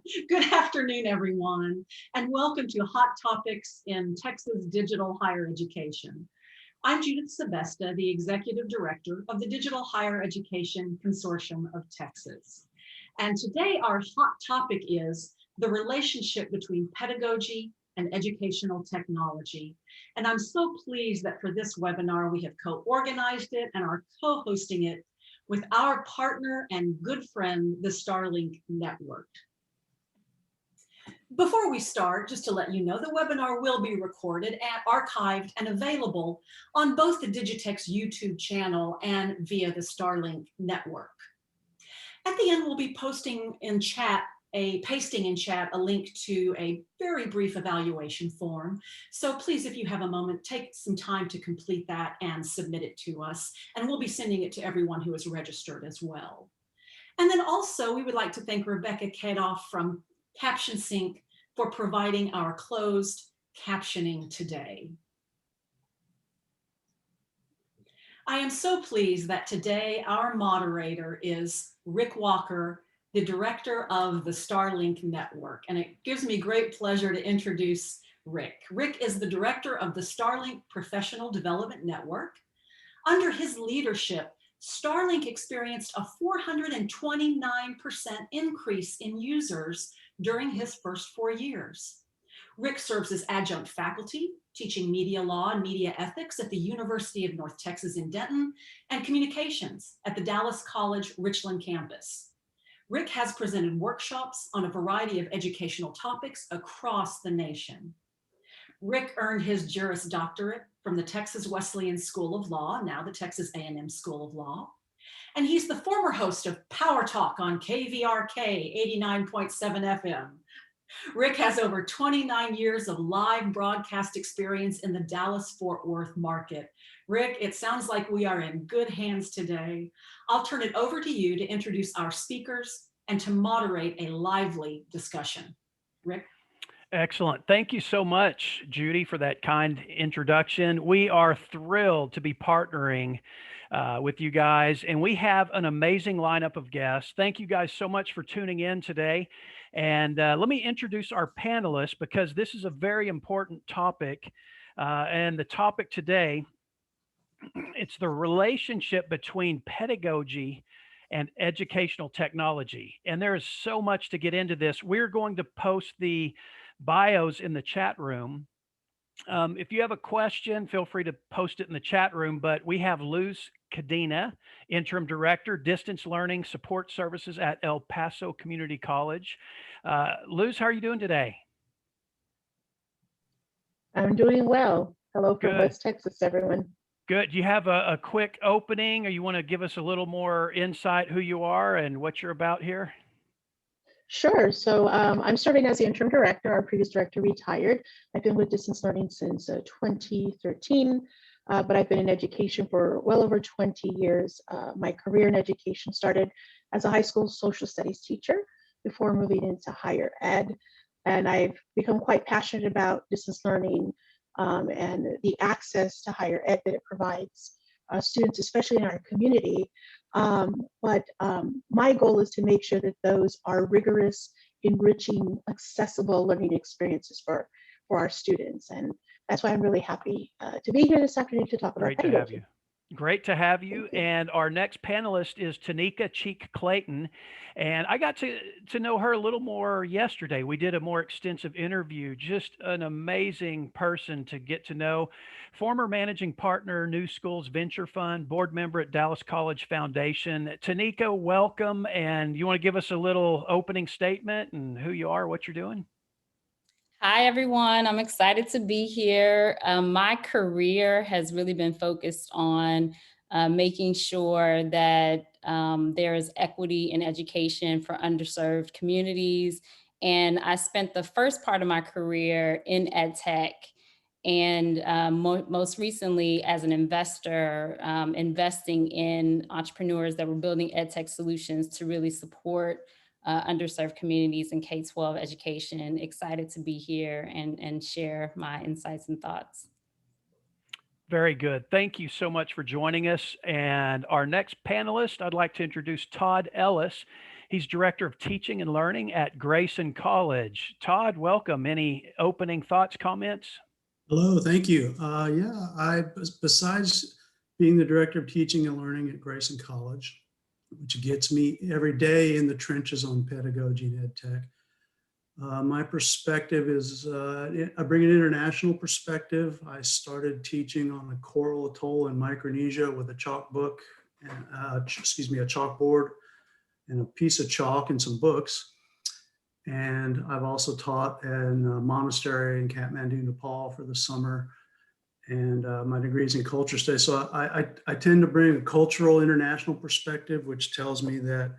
Good afternoon, everyone, and welcome to Hot Topics in Texas Digital Higher Education. I'm Judith Sebesta, the Executive Director of the Digital Higher Education Consortium of Texas. And today our hot topic is the relationship between pedagogy and educational technology. And I'm so pleased that for this webinar, we have co-organized it and are co-hosting it with our partner and good friend, the STARLINK network. Before we start, just to let you know, the webinar will be recorded and archived and available on both the Digitex YouTube channel and via the STARLINK network. At the end, we'll be pasting in chat a link to a very brief evaluation form. So please, if you have a moment, take some time to complete that and submit it to us. And we'll be sending it to everyone who is registered as well. And then also, we would like to thank Rebecca Kadoff from Caption Sync for providing our closed captioning today. I am so pleased that today our moderator is Rick Walker, the director of the STARLINK network. And it gives me great pleasure to introduce Rick. Rick is the director of the STARLINK Professional Development Network. Under his leadership, STARLINK experienced a 429% increase in users during his first 4 years. Rick serves as adjunct faculty, teaching media law and media ethics at the University of North Texas in Denton, and communications at the Dallas College Richland campus. Rick has presented workshops on a variety of educational topics across the nation. Rick earned his Juris Doctorate from the Texas Wesleyan School of Law, now the Texas A&M School of Law. And he's the former host of Power Talk on KVRK 89.7 FM. Rick has over 29 years of live broadcast experience in the Dallas-Fort Worth market. Rick, it sounds like we are in good hands today. I'll turn it over to you to introduce our speakers and to moderate a lively discussion. Rick? Excellent. Thank you so much, Judy, for that kind introduction. We are thrilled to be partnering with you guys, and we have an amazing lineup of guests. Thank you guys so much for tuning in today. And let me introduce our panelists because this is a very important topic. And the topic today, it's the relationship between pedagogy and educational technology. And there is so much to get into this. We're going to post the bios in the chat room. If you have a question, feel free to post it in the chat room, but we have Luz Cadena, Interim Director, Distance Learning Support Services at El Paso Community College. Luz, how are you doing today? I'm doing well. Hello from Good. West Texas, everyone. Good. Do you have a quick opening, or you want to give us a little more insight who you are and what you're about here? Sure. So I'm starting as the interim director. Our previous director retired. I've been with distance learning since 2013, but I've been in education for well over 20 years. My career in education started as a high school social studies teacher before moving into higher ed. And I've become quite passionate about distance learning and the access to higher ed that it provides students, especially in our community. But my goal is to make sure that those are rigorous, enriching, accessible learning experiences for our students. And that's why I'm really happy to be here this afternoon to talk about Great to have you. Great to have you. And our next panelist is Tanika Clayton. And I got to know her a little more yesterday. We did a more extensive interview, just an amazing person to get to know. Former managing partner, New Schools Venture Fund, board member at Dallas College Foundation. Tanika, welcome. And you want to give us a little opening statement and who you are, what you're doing? Hi, everyone. I'm excited to be here. My career has really been focused on making sure that there is equity in education for underserved communities. And I spent the first part of my career in Edtech and most recently as an investor, investing in entrepreneurs that were building Edtech solutions to really support underserved communities in K-12 education. Excited to be here and share my insights and thoughts. Very good. Thank you so much for joining us. And our next panelist, I'd like to introduce Todd Ellis. He's Director of Teaching and Learning at Grayson College. Todd, welcome. Any opening thoughts, comments? Hello, thank you. Besides being the Director of Teaching and Learning at Grayson College, which gets me every day in the trenches on pedagogy and Edtech, my perspective is, I bring an international perspective. I started teaching on a coral atoll in Micronesia with a chalkboard and a piece of chalk and some books. And I've also taught in a monastery in Kathmandu, Nepal for the summer. And my degree is in culture studies. So I tend to bring a cultural international perspective, which tells me that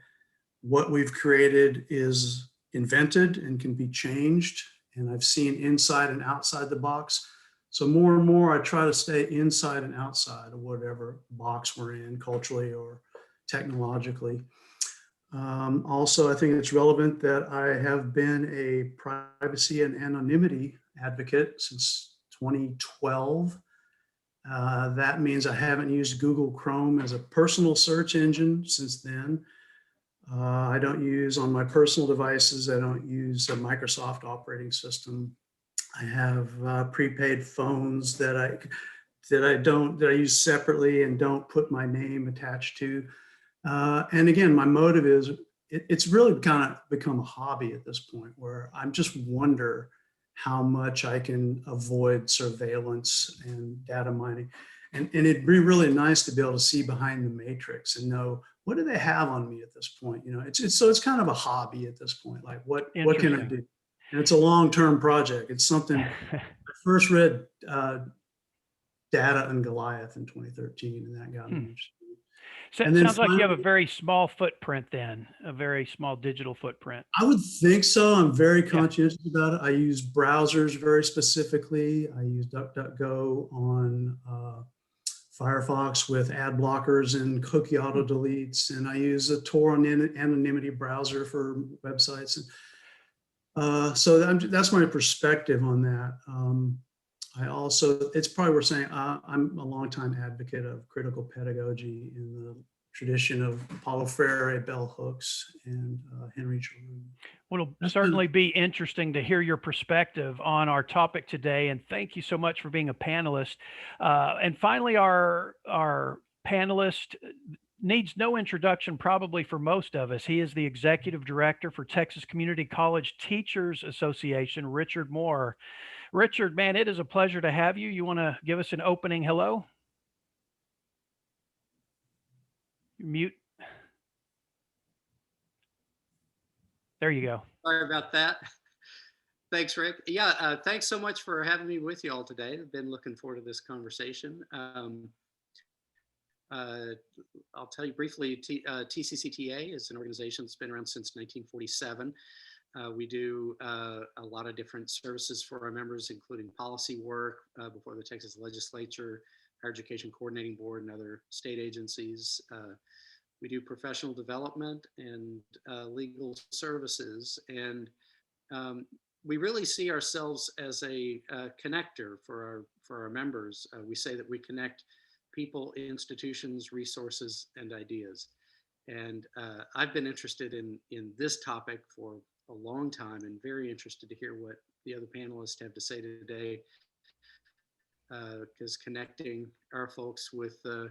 what we've created is invented and can be changed. And I've seen inside and outside the box. So more and more, I try to stay inside and outside of whatever box we're in, culturally or technologically. Also, I think it's relevant that I have been a privacy and anonymity advocate since 2012. That means I haven't used Google Chrome as a personal search engine since then. I don't use on my personal devices, I don't use a Microsoft operating system. I have prepaid phones that I use separately and don't put my name attached to. And again, my motive is it's really kind of become a hobby at this point where I just wonder how much I can avoid surveillance and data mining. And it'd be really nice to be able to see behind the matrix and know what do they have on me at this point. You know, it's kind of a hobby at this point. Like what can I do? And it's a long-term project. It's something I first read Data and Goliath in 2013, and that got me interested. So it sounds like you have a very small footprint then, a very small digital footprint. I would think so. I'm very conscientious about it. I use browsers very specifically. I use DuckDuckGo on Firefox with ad blockers and cookie auto deletes. And I use a Tor anonymity browser for websites. So that's my perspective on that. I also, it's probably worth saying, I'm a longtime advocate of critical pedagogy in the tradition of Paulo Freire, Bell Hooks, and Henry Giroux. Well, it'll certainly be interesting to hear your perspective on our topic today. And thank you so much for being a panelist. And finally, our panelist needs no introduction probably for most of us. He is the Executive Director for Texas Community College Teachers Association, Richard Moore. Richard, man, it is a pleasure to have you. You want to give us an opening hello? Mute. There you go. Sorry about that. Thanks, Rick. Yeah, thanks so much for having me with you all today. I've been looking forward to this conversation. I'll tell you briefly, TCCTA is an organization that's been around since 1947. We do a lot of different services for our members, including policy work before the Texas Legislature, Higher Education Coordinating Board, and other state agencies. We do professional development and legal services. And we really see ourselves as a connector for our members. We say that we connect people, institutions, resources, and ideas. And I've been interested in this topic for a long time and very interested to hear what the other panelists have to say today, because connecting our folks with the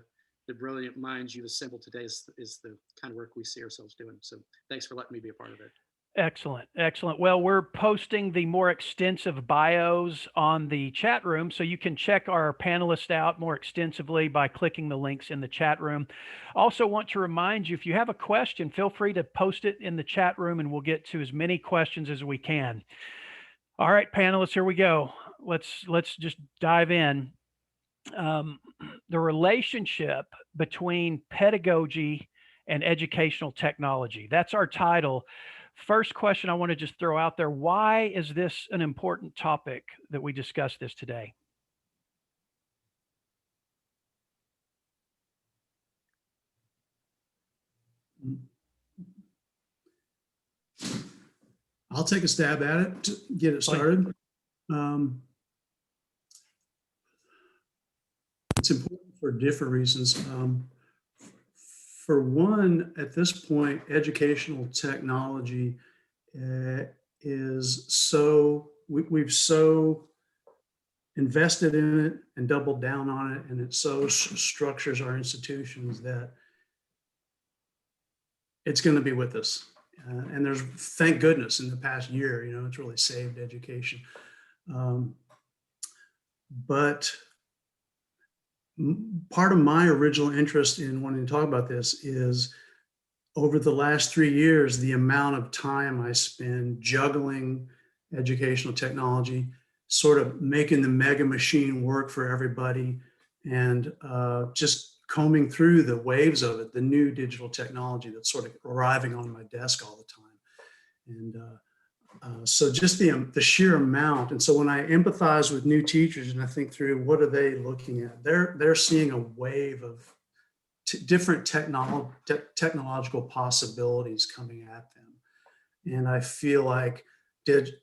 brilliant minds you've assembled today is the kind of work we see ourselves doing. So thanks for letting me be a part of it. Excellent. Excellent. Well, we're posting the more extensive bios on the chat room, so you can check our panelists out more extensively by clicking the links in the chat room. Also want to remind you, if you have a question, feel free to post it in the chat room and we'll get to as many questions as we can. All right, panelists, here we go. Let's just dive in. The relationship between pedagogy and educational technology. That's our title. First question I want to just throw out there, why is this an important topic that we discuss this today? I'll take a stab at it to get it started. It's important for different reasons. For one, at this point, educational technology is so, we've so invested in it and doubled down on it, and it so structures our institutions that it's going to be with us. And there's, thank goodness, in the past year, you know, it's really saved education. But part of my original interest in wanting to talk about this is over the last 3 years, the amount of time I spend juggling educational technology, sort of making the mega machine work for everybody, and just combing through the waves of it, the new digital technology that's sort of arriving on my desk all the time. And so just the sheer amount. And so when I empathize with new teachers and I think through what are they looking at, they're seeing a wave of different technological possibilities coming at them. And I feel like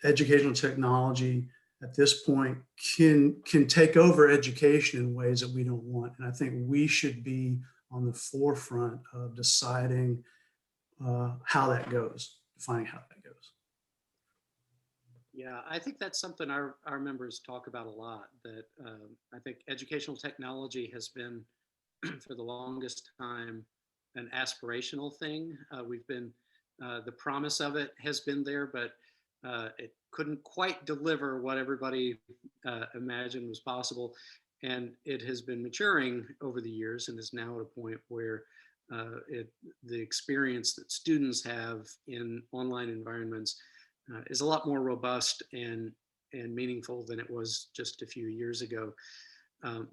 educational technology at this point can take over education in ways that we don't want. And I think we should be on the forefront of deciding how that goes, defining how that goes. Yeah, I think that's something our members talk about a lot, that I think educational technology has been for the longest time an aspirational thing. We've been, the promise of it has been there, but it couldn't quite deliver what everybody imagined was possible. And it has been maturing over the years and is now at a point where the experience that students have in online environments is a lot more robust and meaningful than it was just a few years ago.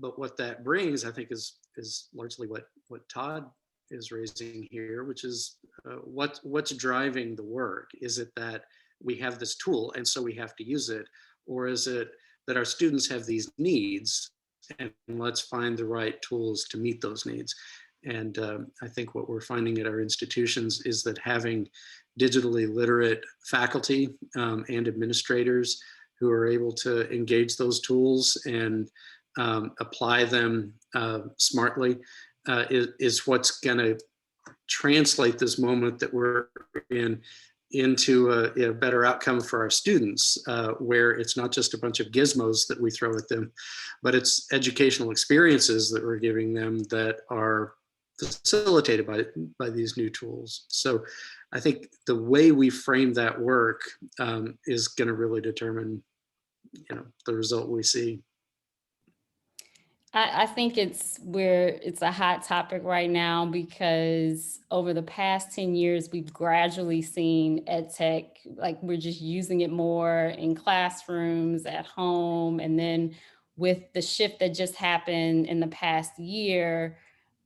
But what that brings, I think, is largely what Todd is raising here, which is what's driving the work. Is it that we have this tool and so we have to use it, or is it that our students have these needs and let's find the right tools to meet those needs? And I think what we're finding at our institutions is that having digitally literate faculty and administrators who are able to engage those tools and apply them smartly is what's going to translate this moment that we're in into a better outcome for our students, where it's not just a bunch of gizmos that we throw at them, but it's educational experiences that we're giving them that are facilitated by these new tools. So I think the way we frame that work is going to really determine, you know, the result we see. I think it's a hot topic right now because over the past 10 years, we've gradually seen Edtech, like we're just using it more in classrooms, at home. And then with the shift that just happened in the past year,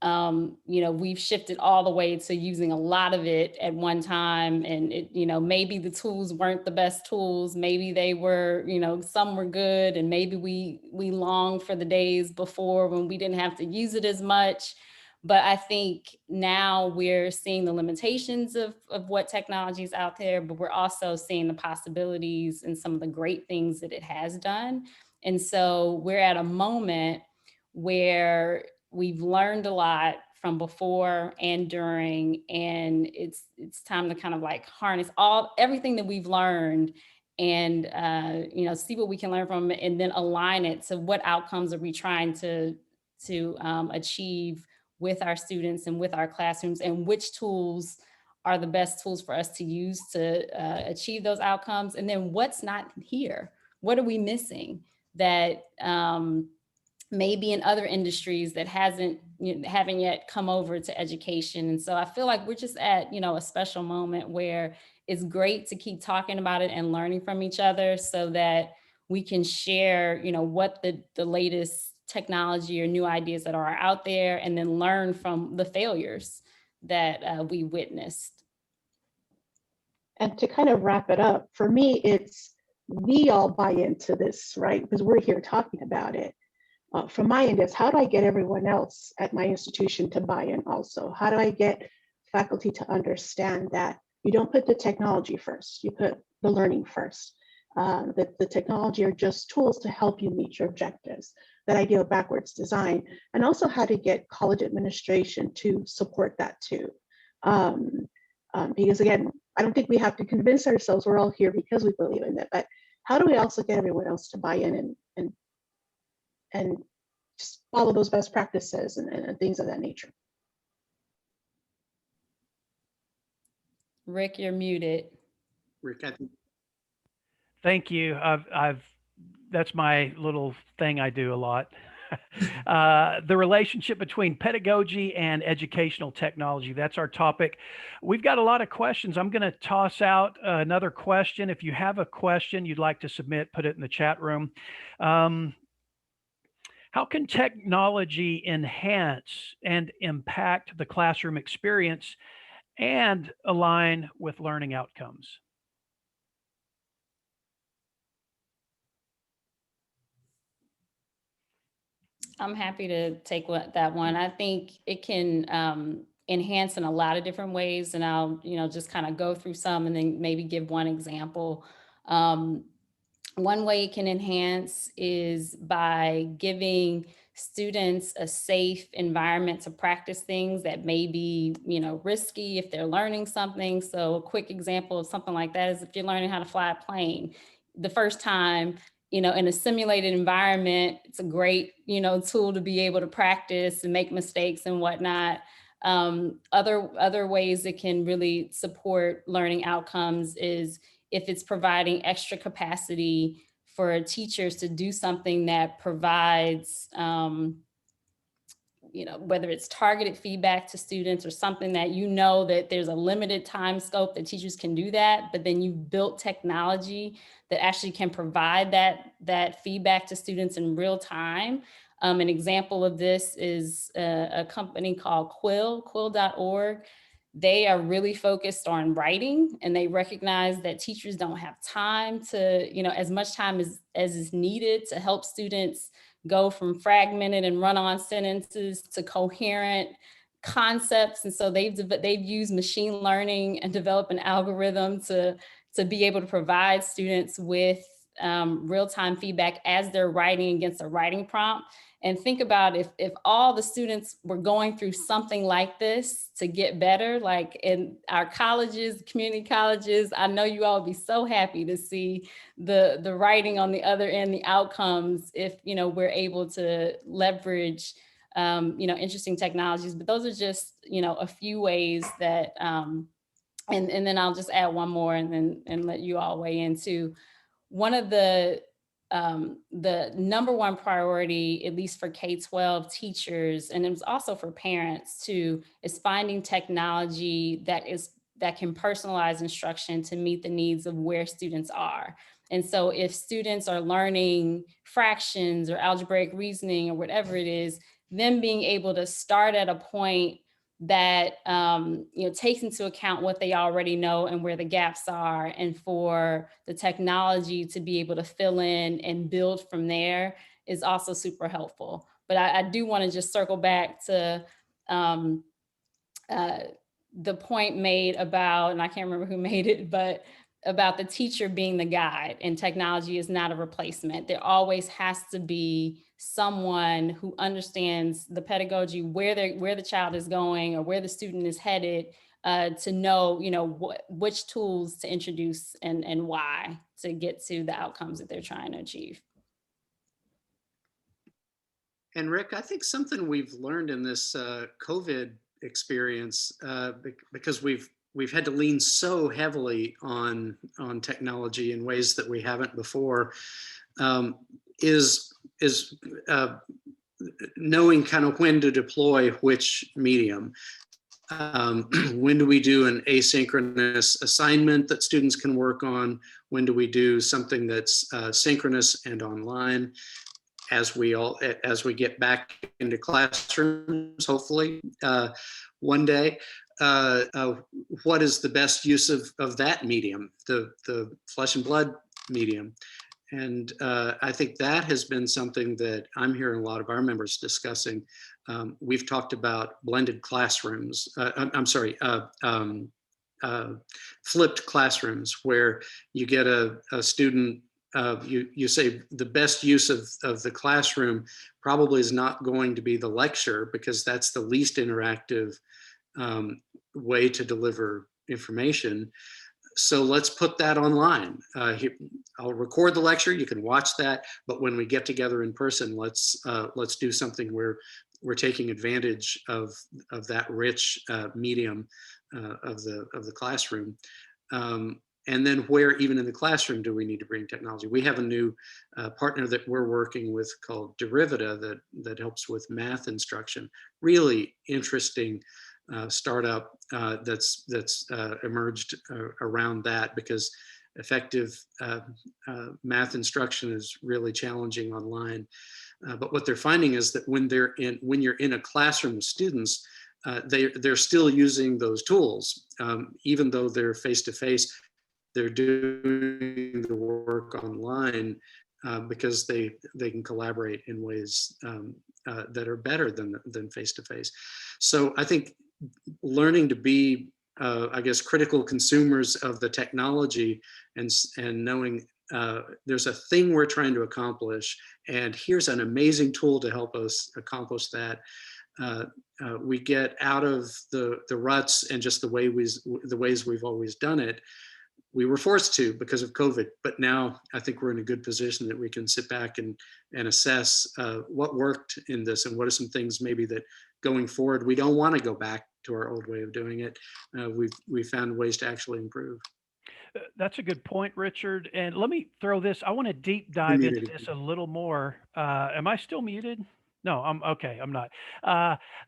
you know, we've shifted all the way to using a lot of it at one time. And it, you know, maybe the tools weren't the best tools. Maybe they were, you know, some were good. And maybe we longed for the days before when we didn't have to use it as much. But I think now we're seeing the limitations of what technology is out there, but we're also seeing the possibilities and some of the great things that it has done. And so we're at a moment where we've learned a lot from before and during, and it's time to kind of like harness everything that we've learned and you know, see what we can learn from it and then align it to what outcomes are we trying to achieve with our students and with our classrooms, and which tools are the best tools for us to use to achieve those outcomes, and then what's not here, what are we missing that maybe in other industries that haven't yet come over to education. And so I feel like we're just at, you know, a special moment where it's great to keep talking about it and learning from each other so that we can share, you know, what the latest technology or new ideas that are out there, and then learn from the failures that we witnessed. And to kind of wrap it up, for me, it's we all buy into this, right? Because we're here talking about it. From my end, is how do I get everyone else at my institution to buy in also? How do I get faculty to understand that you don't put the technology first, you put the learning first, that the technology are just tools to help you meet your objectives. that idea of backwards design, and also how to get college administration to support that too. Because again, I don't think we have to convince ourselves we're all here because we believe in it, but how do we also get everyone else to buy in and just follow those best practices and things of that nature? Rick, you're muted. Rick, I think Thank you. That's my little thing I do a lot. The relationship between pedagogy and educational technology. That's our topic. We've got a lot of questions. I'm going to toss out another question. If you have a question you'd like to submit, put it in the chat room. How can technology enhance and impact the classroom experience and align with learning outcomes? I'm happy to take that one. I think it can enhance in a lot of different ways, and I'll just kind of go through some and then maybe give one example. One way it can enhance is by giving students a safe environment to practice things that may be, risky if they're learning something. So a quick example of something like that is if you're learning how to fly a plane the first time, in a simulated environment, it's a great, tool to be able to practice and make mistakes and whatnot. Other ways it can really support learning outcomes is if it's providing extra capacity for teachers to do something that provides, whether it's targeted feedback to students or something that that there's a limited time scope that teachers can do that, but then you've built technology that actually can provide that feedback to students in real time. An example of this is a company called quill.org. They are really focused on writing, and they recognize that teachers don't have time to, as much time as is needed to help students go from fragmented and run-on sentences to coherent concepts. And so they've used machine learning and developed an algorithm to be able to provide students with real-time feedback as they're writing against a writing prompt. And think about if all the students were going through something like this to get better, like in our colleges, community colleges, I know you all would be so happy to see the writing on the other end, the outcomes, if we're able to leverage interesting technologies. But those are just a few ways that and then I'll just add one more and let you all weigh in too. One of the number one priority, at least for K-12 teachers, and it was also for parents too, is finding technology that can personalize instruction to meet the needs of where students are. And so if students are learning fractions or algebraic reasoning or whatever it is, them being able to start at a point that takes into account what they already know and where the gaps are, and for the technology to be able to fill in and build from there is also super helpful. But I do want to just circle back to the point made about, and I can't remember who made it, but about the teacher being the guide, and technology is not a replacement. There always has to be someone who understands the pedagogy, where the child is going or where the student is headed, to know, which tools to introduce and why to get to the outcomes that they're trying to achieve. And Rick, I think something we've learned in this COVID experience, because we've had to lean so heavily on technology in ways that we haven't before, is knowing kind of when to deploy which medium. When do we do an asynchronous assignment that students can work on? When do we do something that's synchronous and online? As we get back into classrooms, hopefully one day, what is the best use of that medium, the flesh and blood medium? And I think that has been something that I'm hearing a lot of our members discussing. We've talked about blended classrooms. Flipped classrooms, where you get a student you say the best use of the classroom probably is not going to be the lecture, because that's the least interactive way to deliver information. So let's put that online. I'll record the lecture. You can watch that. But when we get together in person, let's do something where we're taking advantage of that rich medium of the classroom. And then where even in the classroom do we need to bring technology? We have a new partner that we're working with called Derivative that helps with math instruction. Really interesting startup that's emerged around that, because effective math instruction is really challenging online. But what they're finding is that when you're in a classroom with students, they're still using those tools, even though they're face-to-face. They're doing the work online because they can collaborate in ways that are better than face-to-face. So I think learning to be, I guess, critical consumers of the technology and knowing there's a thing we're trying to accomplish, and here's an amazing tool to help us accomplish that. We get out of the ruts and just the ways we've always done it. We were forced to because of COVID, but now I think we're in a good position that we can sit back and assess what worked in this and what are some things maybe that going forward we don't want to go back to our old way of doing it. We've found ways to actually improve. That's a good point, Richard. And let me throw this. I want to deep dive into this a little more. Am I still muted? No, I'm okay. I'm not.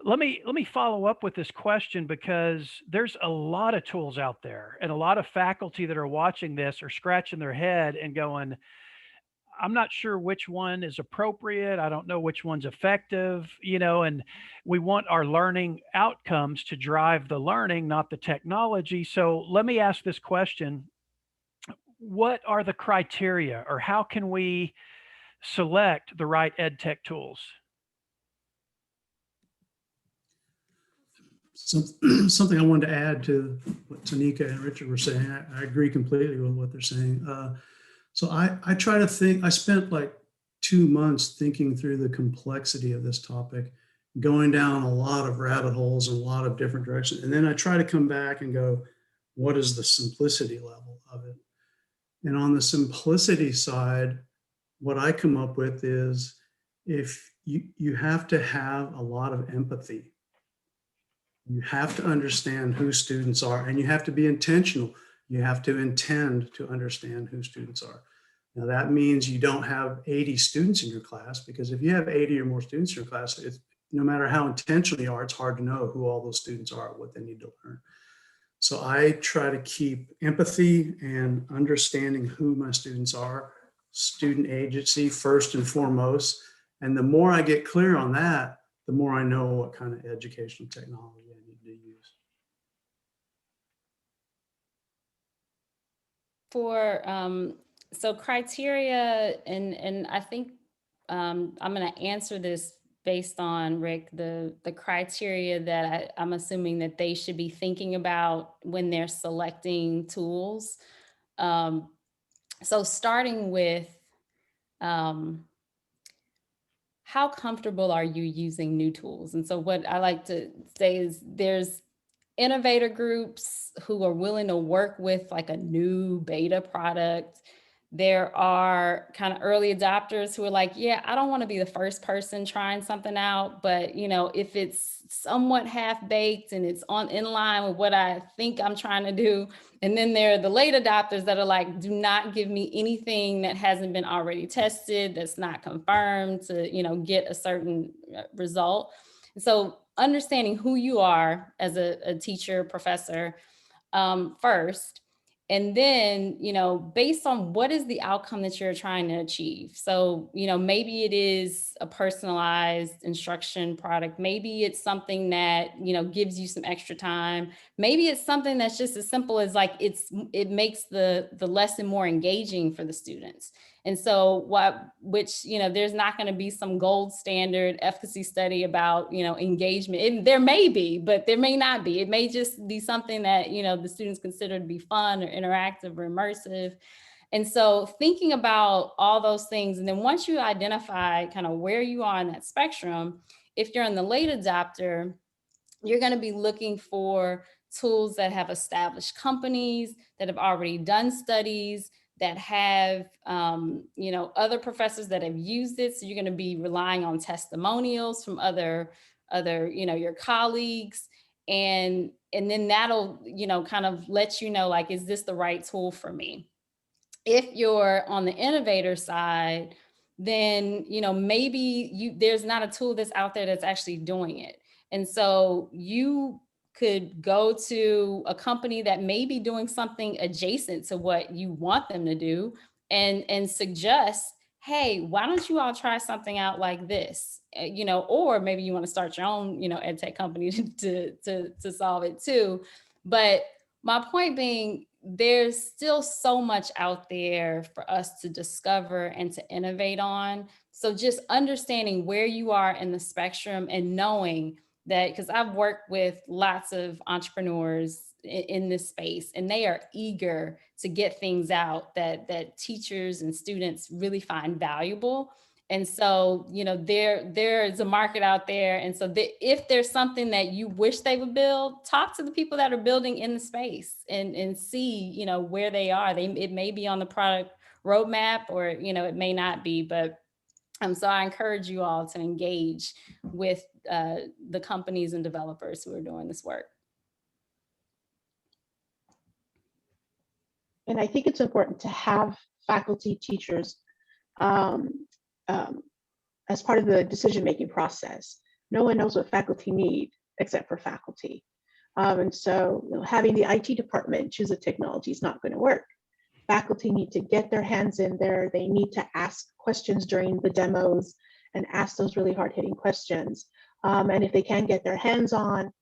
Let me follow up with this question, because there's a lot of tools out there, and a lot of faculty that are watching this are scratching their head and going, I'm not sure which one is appropriate. I don't know which one's effective, and we want our learning outcomes to drive the learning, not the technology. So let me ask this question. What are the criteria, or how can we select the right EdTech tools? Something I wanted to add to what Tanika and Richard were saying. I agree completely with what they're saying. So I try to think, I spent like 2 months thinking through the complexity of this topic, going down a lot of rabbit holes in a lot of different directions. And then I try to come back and go, what is the simplicity level of it? And on the simplicity side, what I come up with is, if you have to have a lot of empathy. You have to understand who students are, and you have to be intentional. You have to intend to understand who students are. Now that means you don't have 80 students in your class, because if you have 80 or more students in your class, no matter how intentional you are, it's hard to know who all those students are, what they need to learn. So I try to keep empathy and understanding who my students are, student agency first and foremost. And the more I get clear on that, the more I know what kind of educational technology I need to use. So criteria, and I think I'm going to answer this based on, Rick, the criteria that I'm assuming that they should be thinking about when they're selecting tools. So starting with, how comfortable are you using new tools? And so what I like to say is, there's innovator groups who are willing to work with like a new beta product. There are kind of early adopters who are like, yeah, I don't want to be the first person trying something out, but if it's somewhat half-baked and it's in line with what I think I'm trying to do. And then there are the late adopters that are like, do not give me anything that hasn't been already tested, that's not confirmed to, get a certain result. So understanding who you are as a teacher, professor, first, and then, based on what is the outcome that you're trying to achieve. So, maybe it is a personalized instruction product. Maybe it's something that, gives you some extra time. Maybe it's something that's just as simple as like, it makes the lesson more engaging for the students. And so there's not going to be some gold standard efficacy study about, engagement. There may be, but there may not be. It may just be something that, the students consider to be fun or interactive or immersive. And so thinking about all those things, and then once you identify kind of where you are in that spectrum, if you're in the late adopter, you're going to be looking for tools that have established companies, that have already done studies, that have other professors that have used it. So you're going to be relying on testimonials from other your colleagues, and then that'll kind of let you know, like, is this the right tool for me? If you're on the innovator side, then maybe there's not a tool that's out there that's actually doing it. And so you could go to a company that may be doing something adjacent to what you want them to do, and suggest, hey, why don't you all try something out like this? Or maybe you want to start your own edtech company to solve it too. But my point being, there's still so much out there for us to discover and to innovate on. So just understanding where you are in the spectrum, and knowing that, because I've worked with lots of entrepreneurs in this space, and they are eager to get things out that teachers and students really find valuable. And so, there is a market out there. And so if there's something that you wish they would build, talk to the people that are building in the space, and see, where they are. It may be on the product roadmap, or, it may not be, but so I encourage you all to engage with the companies and developers who are doing this work. And I think it's important to have faculty, teachers, as part of the decision-making process. No one knows what faculty need except for faculty. And so having the IT department choose a technology is not going to work. Faculty need to get their hands in there. They need to ask questions during the demos, and ask those really hard-hitting questions. And if they can get their hands on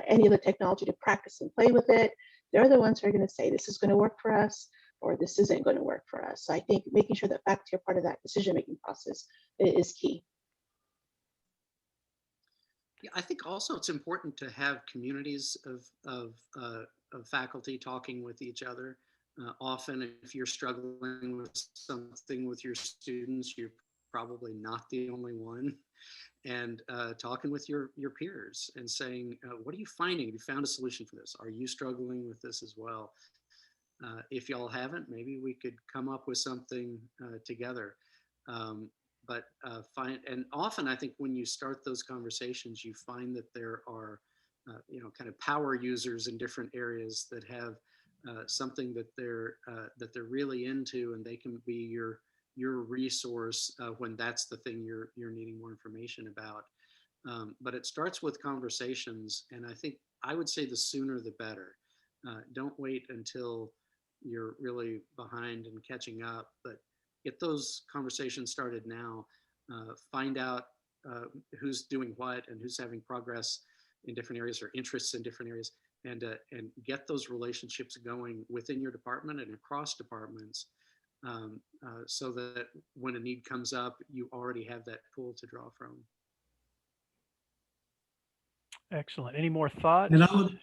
any of the technology to practice and play with it, they're the ones who are going to say, this is going to work for us, or this isn't going to work for us. So I think making sure that faculty are part of that decision-making process is key. Yeah, I think also it's important to have communities of faculty talking with each other. Often, if you're struggling with something with your students, you're probably not the only one. And talking with your peers and saying, what are you finding? Have you found a solution for this? Are you struggling with this as well? If y'all haven't, maybe we could come up with something together. And often I think when you start those conversations, you find that there are, kind of power users in different areas that have something that they're really into, and they can be your resource when that's the thing you're needing more information about. But it starts with conversations, and I would say the sooner the better. Don't wait until you're really behind and catching up, but get those conversations started now. Find out who's doing what and who's having progress in different areas or interests in different areas, and get those relationships going within your department and across departments, so that when a need comes up, you already have that pool to draw from. Excellent. Any more thoughts? And I would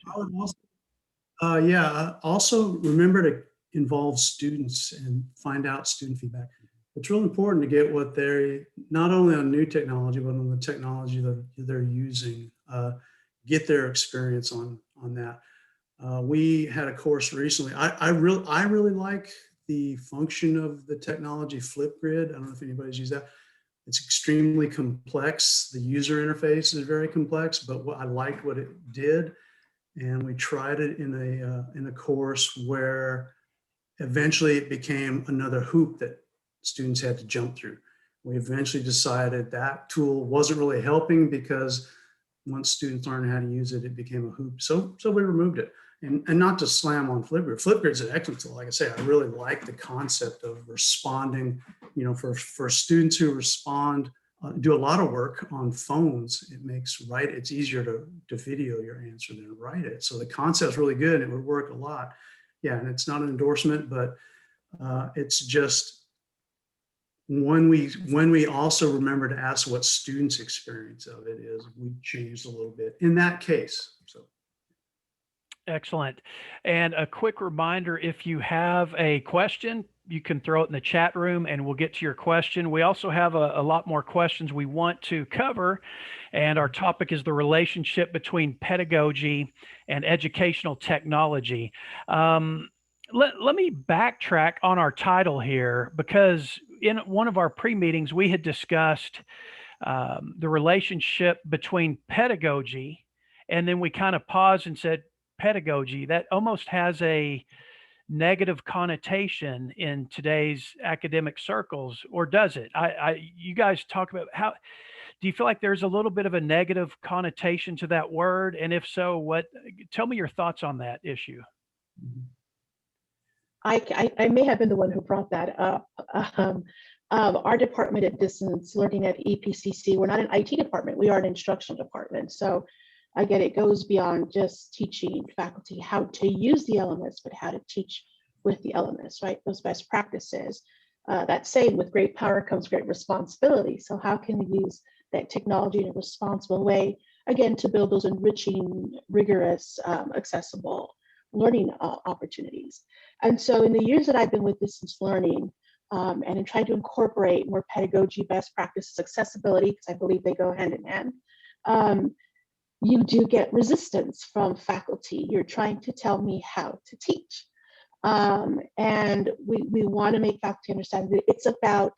also remember to involve students and find out student feedback. It's really important to get what they're, not only on new technology, but on the technology that they're using, get their experience on that. We had a course recently. I really like the function of the technology Flipgrid. I don't know if anybody's used that. It's extremely complex. The user interface is very complex, but I liked what it did. And we tried it in a course where eventually it became another hoop that students had to jump through. We eventually decided that tool wasn't really helping, because once students learned how to use it, it became a hoop. So we removed it. And not to slam on Flipgrid. Flipgrid's an excellent tool. Like I say, I really like the concept of responding, for students who respond, do a lot of work on phones. It's easier to video your answer than to write it. So the concept's really good. And it would work a lot. Yeah, and it's not an endorsement, but it's just when we also remember to ask what students' experience of it is, we changed a little bit in that case. So. Excellent. And a quick reminder, if you have a question, you can throw it in the chat room and we'll get to your question. We also have a lot more questions we want to cover. And our topic is the relationship between pedagogy and educational technology. Let me backtrack on our title here, because in one of our pre-meetings, we had discussed the relationship between pedagogy, and then we kind of paused and said, pedagogy, that almost has a negative connotation in today's academic circles, or does it? You guys talk about how, do you feel like there's a little bit of a negative connotation to that word? And if so, what, tell me your thoughts on that issue. I may have been the one who brought that up. Our department at distance learning at EPCC, we're not an IT department, we are an instructional department. So again, it goes beyond just teaching faculty how to use the LMS, but how to teach with the LMS, right? Those best practices. That saying, with great power comes great responsibility. So how can we use that technology in a responsible way, again, to build those enriching, rigorous, accessible learning opportunities. And so in the years that I've been with distance learning, and in trying to incorporate more pedagogy, best practices, accessibility, because I believe they go hand in hand, you do get resistance from faculty. You're trying to tell me how to teach. And we want to make faculty understand that it's about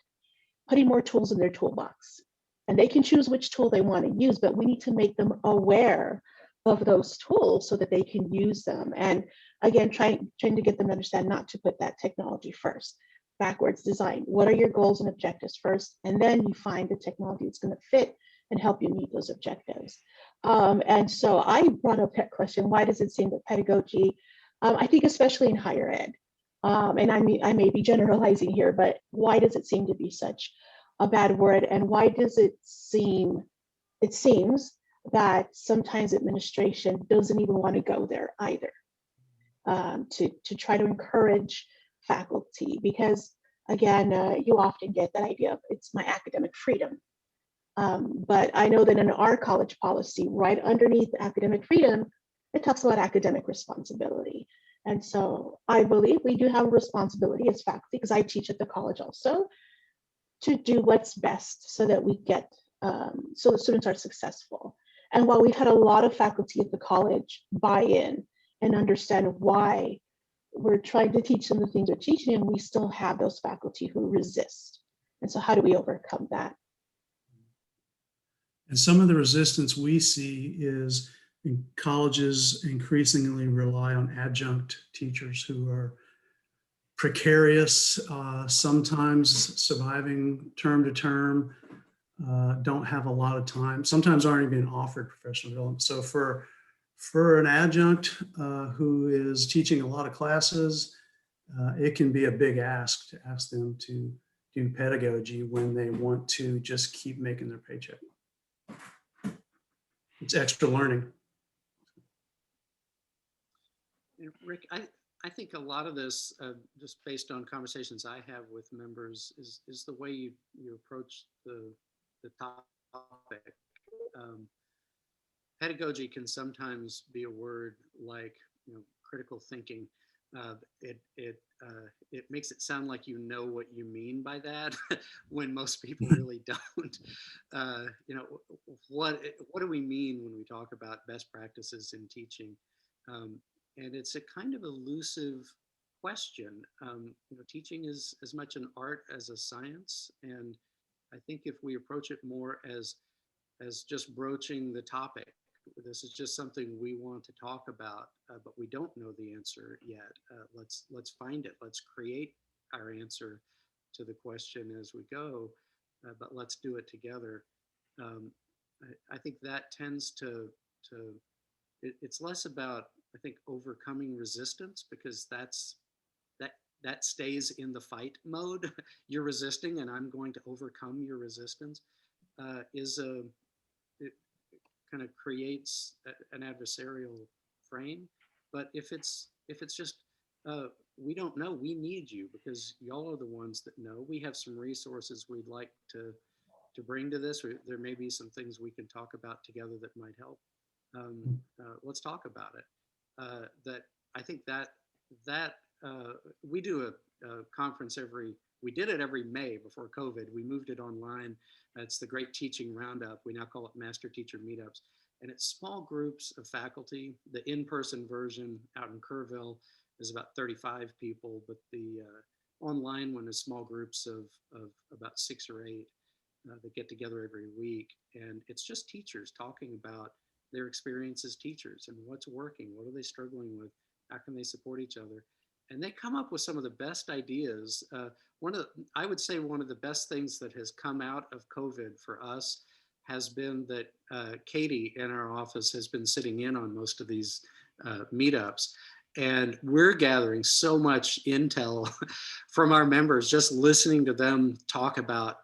putting more tools in their toolbox. And they can choose which tool they want to use, but we need to make them aware of those tools so that they can use them. And again, trying to get them to understand not to put that technology first. Backwards design. What are your goals and objectives first? And then you find the technology that's going to fit and help you meet those objectives. And so I brought up that question, why does it seem that pedagogy, I think especially in higher ed, and I may be generalizing here, but why does it seem to be such a bad word? And why does it seems that sometimes administration doesn't even want to go there either, to try to encourage faculty, because again, you often get that idea of it's my academic freedom. But I know that in our college policy, right underneath academic freedom, it talks about academic responsibility. And so I believe we do have a responsibility as faculty, because I teach at the college also, to do what's best so that we get, so the students are successful. And while we've had a lot of faculty at the college buy in and understand why we're trying to teach them the things we're teaching, and we still have those faculty who resist. And so how do we overcome that? And some of the resistance we see is colleges increasingly rely on adjunct teachers who are precarious, sometimes surviving term to term, don't have a lot of time, sometimes aren't even offered professional development. So for an adjunct who is teaching a lot of classes, it can be a big ask to ask them to do pedagogy when they want to just keep making their paycheck. It's extra learning. Rick, I think a lot of this, just based on conversations I have with members, is the way you approach the topic. Pedagogy can sometimes be a word like, critical thinking. It makes it sound like you know what you mean by that, when most people really don't. What do we mean when we talk about best practices in teaching? And it's a kind of elusive question. Teaching is as much an art as a science, and I think if we approach it more as just broaching the topic, this is just something we want to talk about, but we don't know the answer yet. Let's find it. Let's create our answer to the question as we go, but let's do it together. I think that tends to it's less about, I think, overcoming resistance, because that stays in the fight mode. You're resisting and I'm going to overcome your resistance. It kind of creates an adversarial frame. But if it's just we don't know, we need you, because y'all are the ones that know. We have some resources we'd like to bring to this, or there may be some things we can talk about together that might help. Let's talk about it. that I think that we do a conference we did it every May before COVID. We moved it online. It's the Great Teaching Roundup. We now call it Master Teacher Meetups. And it's small groups of faculty. The in-person version out in Kerrville is about 35 people, but the online one is small groups of about 6 or 8 that get together every week. And it's just teachers talking about their experience as teachers and what's working, what are they struggling with, how can they support each other. And they come up with some of the best ideas. I would say one of the best things that has come out of COVID for us has been that Katie in our office has been sitting in on most of these meetups. And we're gathering so much intel from our members, just listening to them talk about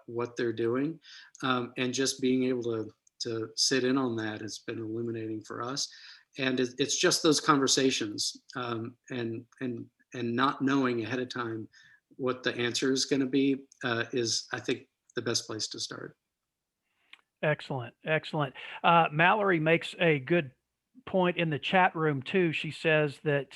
what they're doing, and just being able to sit in on that has been illuminating for us. And it's just those conversations, and not knowing ahead of time what the answer is going to be is, I think, the best place to start. Excellent, excellent. Mallory makes a good point in the chat room too. She says that,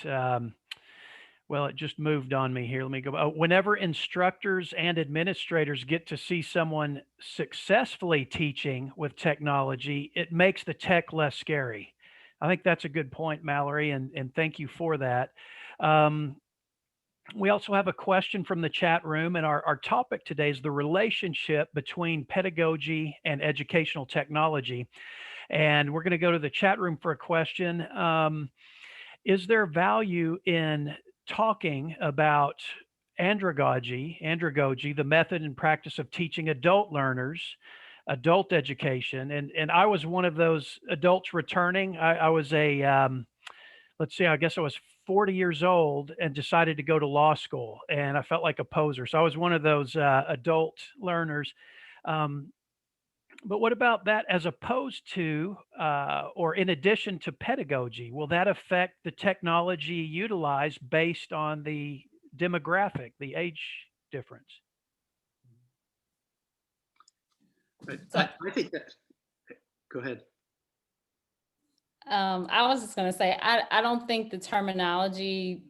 well, it just moved on me here. Let me go. Whenever instructors and administrators get to see someone successfully teaching with technology, it makes the tech less scary. I think that's a good point, Mallory, and thank you for that. We also have a question from the chat room, and our topic today is the relationship between pedagogy and educational technology. And we're going to go to the chat room for a question. Is there value in talking about andragogy, the method and practice of teaching adult learners, adult education? And I was one of those adults returning. I was let's see, I guess I was 40 years old and decided to go to law school, and I felt like a poser. So I was one of those adult learners. But what about that as opposed to, or in addition to pedagogy? Will that affect the technology utilized based on the demographic, the age difference? I think that, go ahead. I was just going to say, I don't think the terminology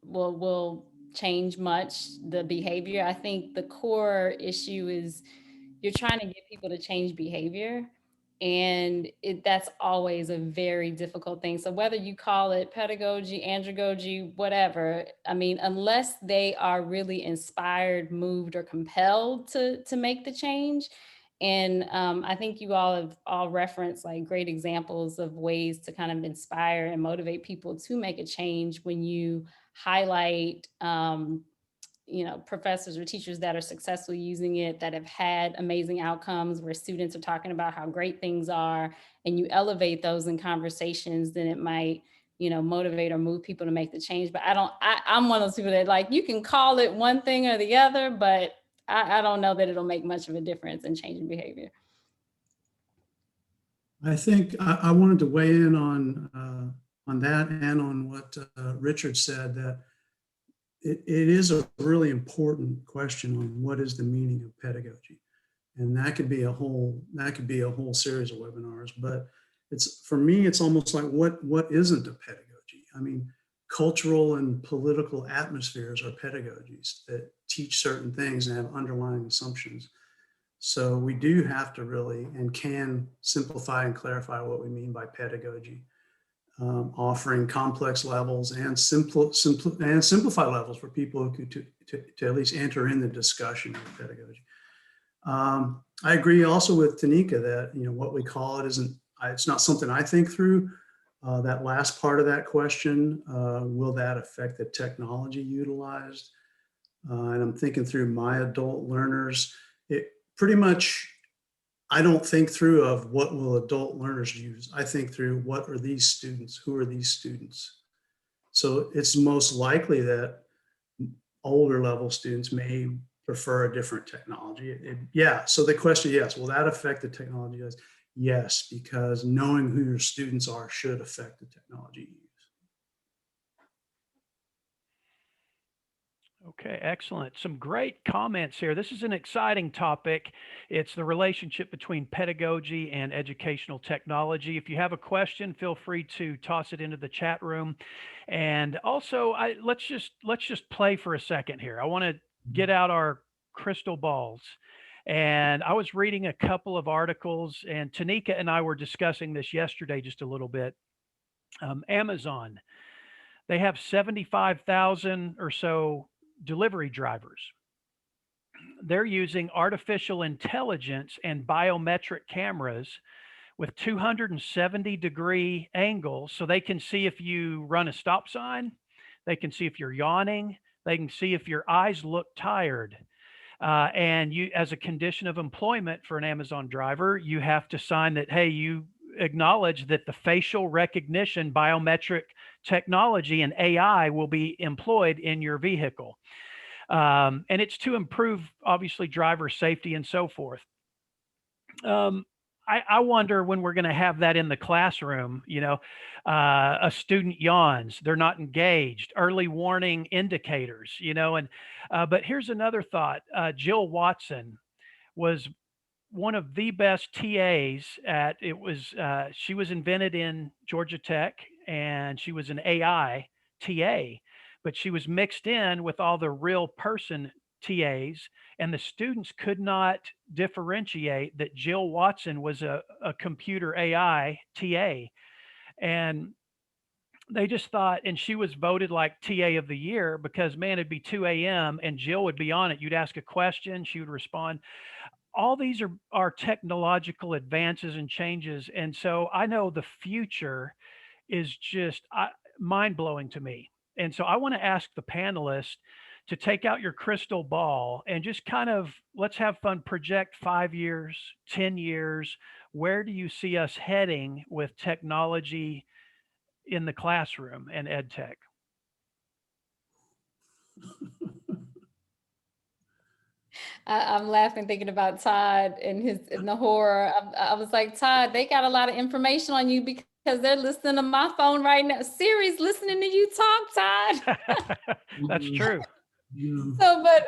will change much the behavior. I think the core issue is you're trying to get people to change behavior, and that's always a very difficult thing. So whether you call it pedagogy, andragogy, whatever, I mean, unless they are really inspired, moved, or compelled to make the change. And I think you all have referenced like great examples of ways to kind of inspire and motivate people to make a change when you highlight professors or teachers that are successfully using it, that have had amazing outcomes where students are talking about how great things are, and you elevate those in conversations, then it might, motivate or move people to make the change. But I'm one of those people that, like, you can call it one thing or the other, but I don't know that it'll make much of a difference in changing behavior. I think I wanted to weigh in on that and on what Richard said, that it is a really important question on what is the meaning of pedagogy. And that could be a whole series of webinars, but for me, it's almost like what isn't a pedagogy? I mean, cultural and political atmospheres are pedagogies that teach certain things and have underlying assumptions. So we do have to really and can simplify and clarify what we mean by pedagogy, offering complex levels and simplify levels for people to at least enter in the discussion of pedagogy. I agree also with Tanika that what we call it it's not something I think through. That last part of that question, will that affect the technology utilized? And I'm thinking through my adult learners. It pretty much, I don't think through of what will adult learners use. I think through what are these students? Who are these students? So it's most likely that older level students may prefer a different technology. So the question, yes, will that affect the technology? Yes, because knowing who your students are should affect the technology you use. Okay, excellent. Some great comments here. This is an exciting topic. It's the relationship between pedagogy and educational technology. If you have a question, feel free to toss it into the chat room. And also, let's just play for a second here. I want to get out our crystal balls. And I was reading a couple of articles, and Tanika and I were discussing this yesterday just a little bit. Amazon, they have 75,000 or so delivery drivers. They're using artificial intelligence and biometric cameras with 270-degree angles so they can see if you run a stop sign, they can see if you're yawning, they can see if your eyes look tired. And you, as a condition of employment for an Amazon driver, you have to sign that, hey, you acknowledge that the facial recognition biometric technology and AI will be employed in your vehicle. And it's to improve, obviously, driver safety and so forth. I wonder when we're going to have that in the classroom. A student yawns, they're not engaged, early warning indicators, and but here's another thought. Jill Watson was one of the best TAs at she was invented in Georgia Tech, and she was an AI TA, but she was mixed in with all the real person TAs, and the students could not differentiate that Jill Watson was a computer AI TA. And they just thought, and she was voted like TA of the year because, man, it'd be 2 a.m. and Jill would be on it. You'd ask a question, she would respond. All these are technological advances and changes. And so I know the future is just mind blowing to me. And so I want to ask the panelists to take out your crystal ball and just kind of, let's have fun, project 5 years, 10 years. Where do you see us heading with technology in the classroom and ed tech? I'm laughing thinking about Todd and the horror. I was like, Todd, they got a lot of information on you because they're listening to my phone right now. Siri's listening to you talk, Todd. That's true. So, but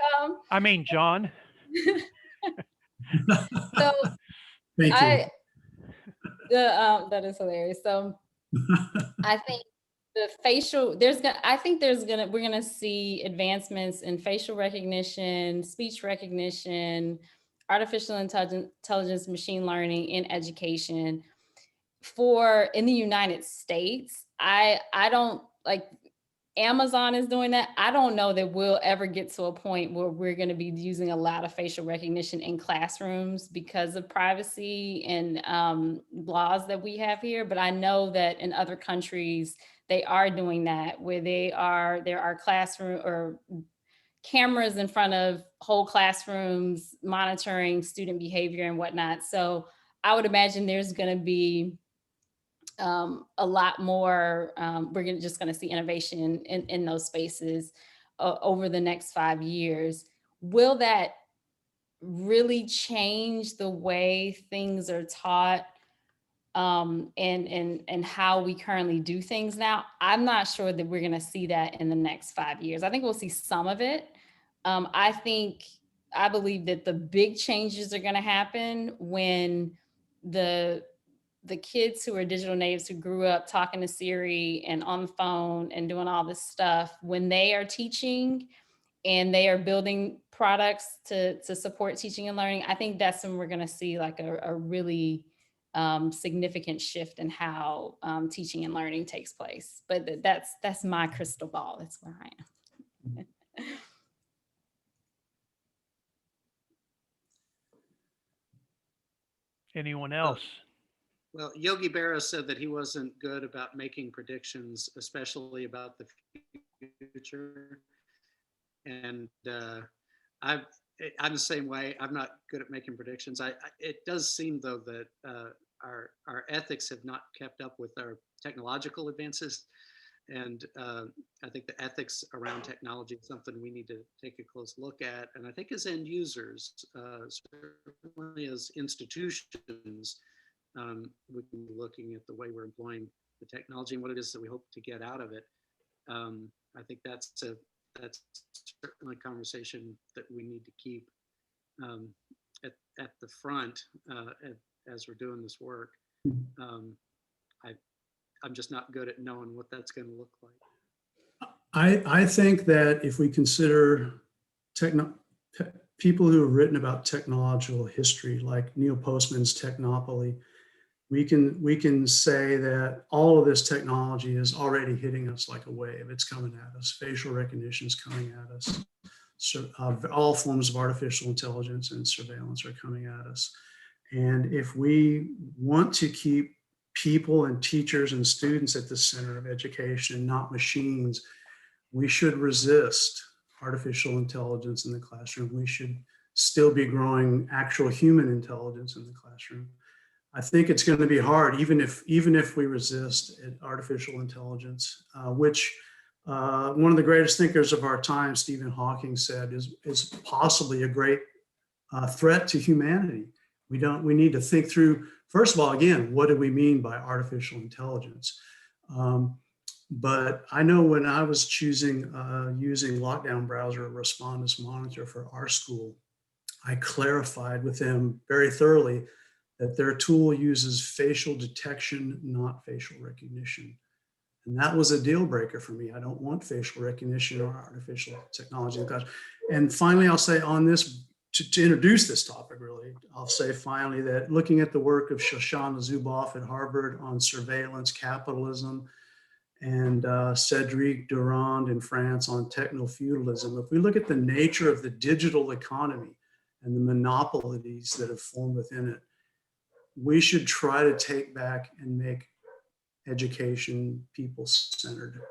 I mean, John. So Thank you. That is hilarious. So I think the facial, we're gonna see advancements in facial recognition, speech recognition, artificial intelligence, machine learning in education. In the United States, I don't like, Amazon is doing that. I don't know that we'll ever get to a point where we're going to be using a lot of facial recognition in classrooms because of privacy and laws that we have here. But I know that in other countries, they are doing that, where there are classroom or cameras in front of whole classrooms monitoring student behavior and whatnot. So I would imagine there's going to be a lot more. We're just going to see innovation in those spaces over the next 5 years. Will that really change the way things are taught and how we currently do things now? I'm not sure that we're going to see that in the next 5 years. I think we'll see some of it. I believe that the big changes are going to happen when the kids who are digital natives, who grew up talking to Siri and on the phone and doing all this stuff, when they are teaching and they are building products to support teaching and learning, I think that's when we're going to see like a really significant shift in how teaching and learning takes place. But that's my crystal ball. That's where I am. Anyone else? Well, Yogi Berra said that he wasn't good about making predictions, especially about the future. And I'm the same way. I'm not good at making predictions. It does seem, though, that our ethics have not kept up with our technological advances. And I think the ethics around technology is something we need to take a close look at. And I think as end users, certainly as institutions, we can be looking at the way we're employing the technology and what it is that we hope to get out of it. I think that's that's certainly a conversation that we need to keep um, at the front as we're doing this work. Um, I'm just not good at knowing what that's going to look like. I think that if we consider people who have written about technological history, like Neil Postman's Technopoly, we can say that all of this technology is already hitting us like a wave. It's coming at us. Facial recognition is coming at us. So all forms of artificial intelligence and surveillance are coming at us. And if we want to keep people and teachers and students at the center of education, not machines, we should resist artificial intelligence in the classroom. We should still be growing actual human intelligence in the classroom. I think it's going to be hard, even if we resist artificial intelligence, which one of the greatest thinkers of our time, Stephen Hawking, said is possibly a great threat to humanity. We need to think through, first of all, again, what do we mean by artificial intelligence? But I know when I was choosing using Lockdown Browser or Respondus Monitor for our school, I clarified with them very thoroughly that their tool uses facial detection, not facial recognition. And that was a deal breaker for me. I don't want facial recognition or artificial technology in the classroom. And finally, I'll say on this, to introduce this topic really, I'll say finally that looking at the work of Shoshana Zuboff at Harvard on surveillance capitalism, and Cédric Durand in France on techno-feudalism, if we look at the nature of the digital economy and the monopolies that have formed within it, we should try to take back and make education people-centered.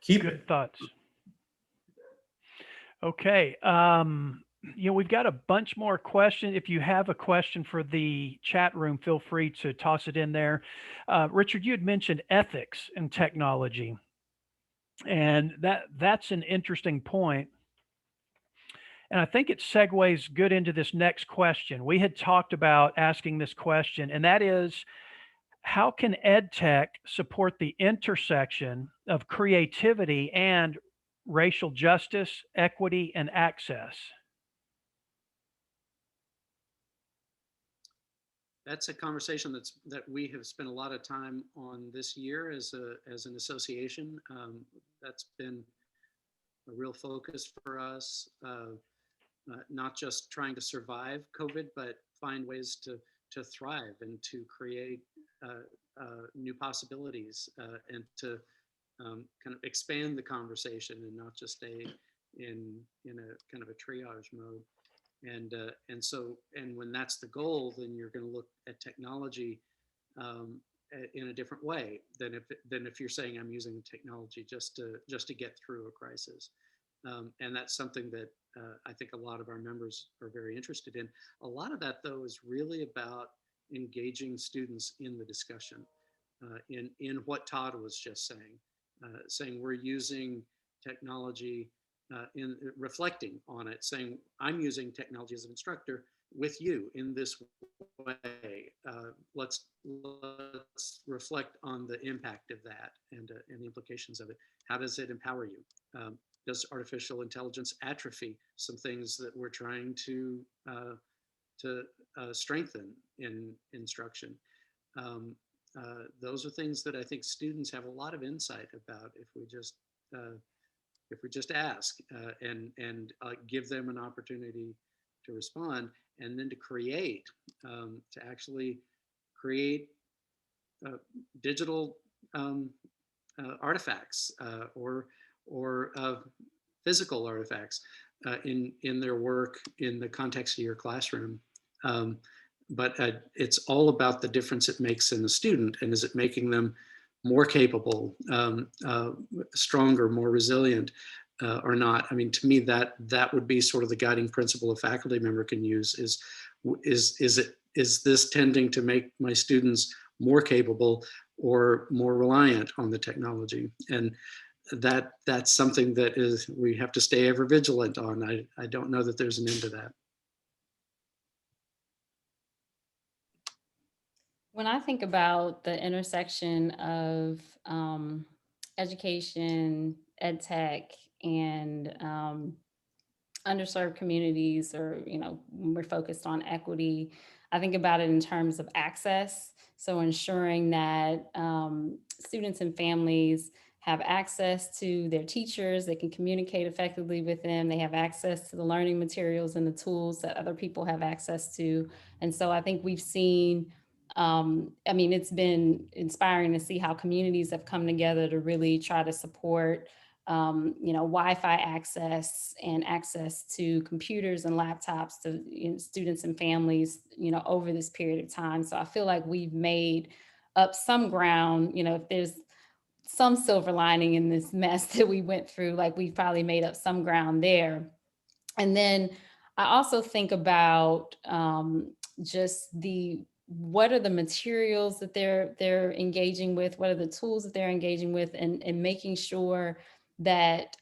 Keep Good it. thoughts. Okay. We've got a bunch more questions. If you have a question for the chat room, feel free to toss it in there. Richard, you had mentioned ethics and technology, and that's an interesting point. And I think it segues good into this next question. We had talked about asking this question, and that is, how can EdTech support the intersection of creativity and racial justice, equity, and access? That's a conversation that we have spent a lot of time on this year as an association. That's been a real focus for us. Not just trying to survive COVID, but find ways to thrive and to create new possibilities and to kind of expand the conversation and not just stay in a kind of a triage mode. And so when that's the goal, then you're going to look at technology in a different way than if you're saying I'm using technology just to get through a crisis. And that's something that I think a lot of our members are very interested in. A lot of that, though, is really about engaging students in the discussion, in what Todd was just saying we're using technology, in reflecting on it, saying I'm using technology as an instructor with you in this way. Let's reflect on the impact of that and the implications of it. How does it empower you? Does artificial intelligence atrophy some things that we're trying to strengthen in instruction? Those are things that I think students have a lot of insight about if we just ask and give them an opportunity to respond, and then to create, to actually create digital artifacts or physical artifacts in their work in the context of your classroom. But it's all about the difference it makes in the student, and is it making them more capable, stronger, more resilient, or not? I mean, to me, that would be sort of the guiding principle a faculty member can use. Is this tending to make my students more capable or more reliant on the technology? And that's something that we have to stay ever vigilant on. I don't know that there's an end to that. When I think about the intersection of education, edtech, and underserved communities, or, when we're focused on equity, I think about it in terms of access. So ensuring that students and families have access to their teachers, they can communicate effectively with them, they have access to the learning materials and the tools that other people have access to. And so I think we've seen, it's been inspiring to see how communities have come together to really try to support Wi-Fi access and access to computers and laptops to students and families, over this period of time. So I feel like we've made up some ground. If there's some silver lining in this mess that we went through, like we've probably made up some ground there. And then I also think about what are the materials that they're engaging with, what are the tools that they're engaging with, and making sure that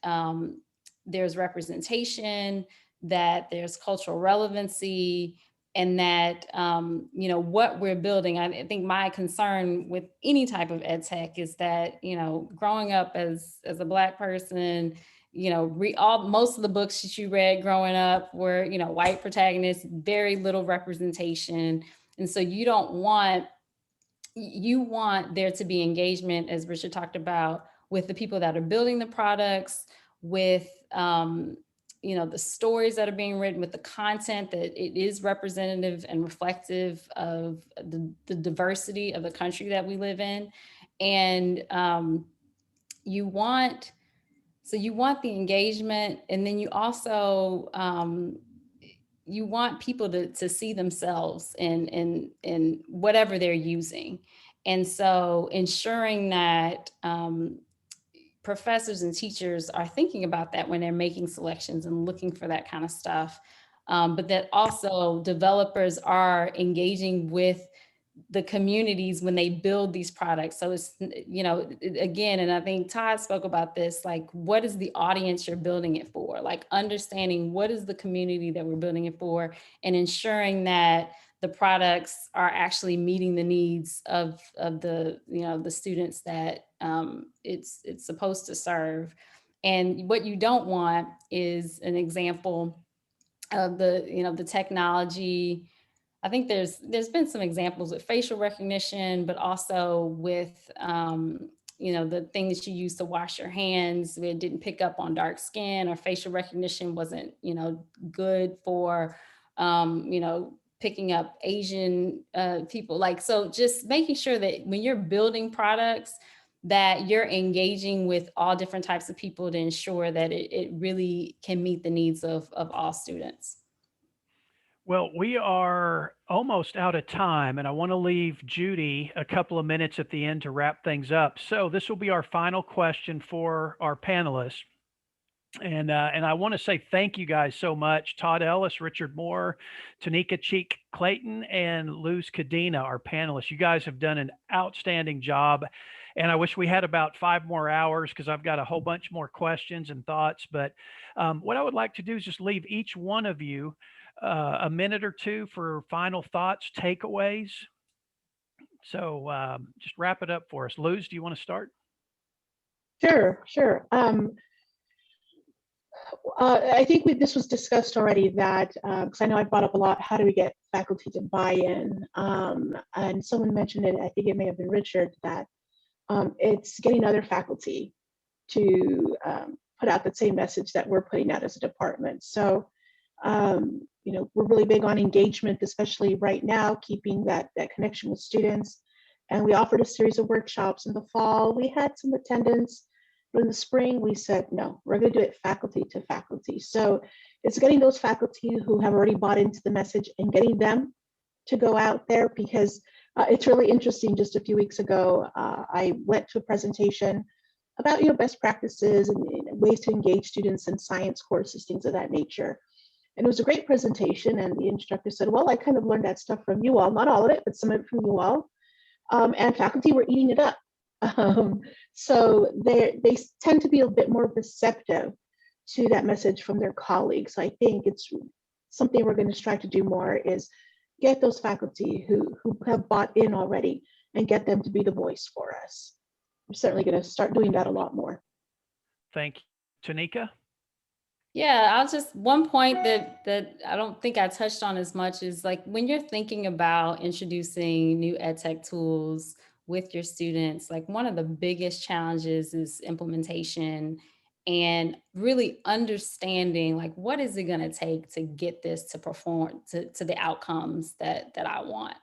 there's representation, that there's cultural relevancy, and that what we're building. I think my concern with any type of ed tech is that growing up as a Black person, most of the books that you read growing up were white protagonists, very little representation. And so you want there to be engagement, as Richard talked about, with the people that are building the products, with the stories that are being written, with the content, that it is representative and reflective of the diversity of the country that we live in. And you want the engagement, and then you also you want people to see themselves in whatever they're using. And so ensuring that professors and teachers are thinking about that when they're making selections and looking for that kind of stuff, but that also developers are engaging with the communities when they build these products. So it's, again, and I think Todd spoke about this, like, what is the audience you're building it for? Like understanding what is the community that we're building it for, and ensuring that the products are actually meeting the needs of the, the students that it's supposed to serve. And what you don't want is an example of the technology. I think there's been some examples with facial recognition, but also with, the things you use to wash your hands. It didn't pick up on dark skin, or facial recognition wasn't, good for, picking up Asian people. So just making sure that when you're building products, that you're engaging with all different types of people to ensure that it really can meet the needs of all students. Well, we are almost out of time, and I want to leave Judy a couple of minutes at the end to wrap things up. So this will be our final question for our panelists. And I want to say thank you guys so much. Todd Ellis, Richard Moore, Tanika Clayton, and Luz Cadena, our panelists. You guys have done an outstanding job. And I wish we had about 5 more hours, because I've got a whole bunch more questions and thoughts. But what I would like to do is just leave each one of you a minute or two for final thoughts, takeaways. So just wrap it up for us. Luz, do you want to start? Sure. I think this was discussed already, that because I know I brought up a lot, how do we get faculty to buy in? And someone mentioned it, I think it may have been Richard, that it's getting other faculty to put out the same message that we're putting out as a department. So, we're really big on engagement, especially right now, keeping that connection with students. And we offered a series of workshops in the fall. We had some attendance. But in the spring, we said, no, we're going to do it faculty to faculty. So it's getting those faculty who have already bought into the message and getting them to go out there, because it's really interesting. Just a few weeks ago, I went to a presentation about best practices and ways to engage students in science courses, things of that nature. And it was a great presentation. And the instructor said, well, I kind of learned that stuff from you all, not all of it, but some of it from you all. And faculty were eating it up. So they tend to be a bit more receptive to that message from their colleagues. I think it's something we're going to strive to do more, is get those faculty who have bought in already and get them to be the voice for us. I'm certainly going to start doing that a lot more. Thank you. Tanika? Yeah, I'll just, one point that I don't think I touched on as much is like when you're thinking about introducing new edtech tools with your students, like one of the biggest challenges is implementation and really understanding like what is it going to take to get this to perform to the outcomes that I want,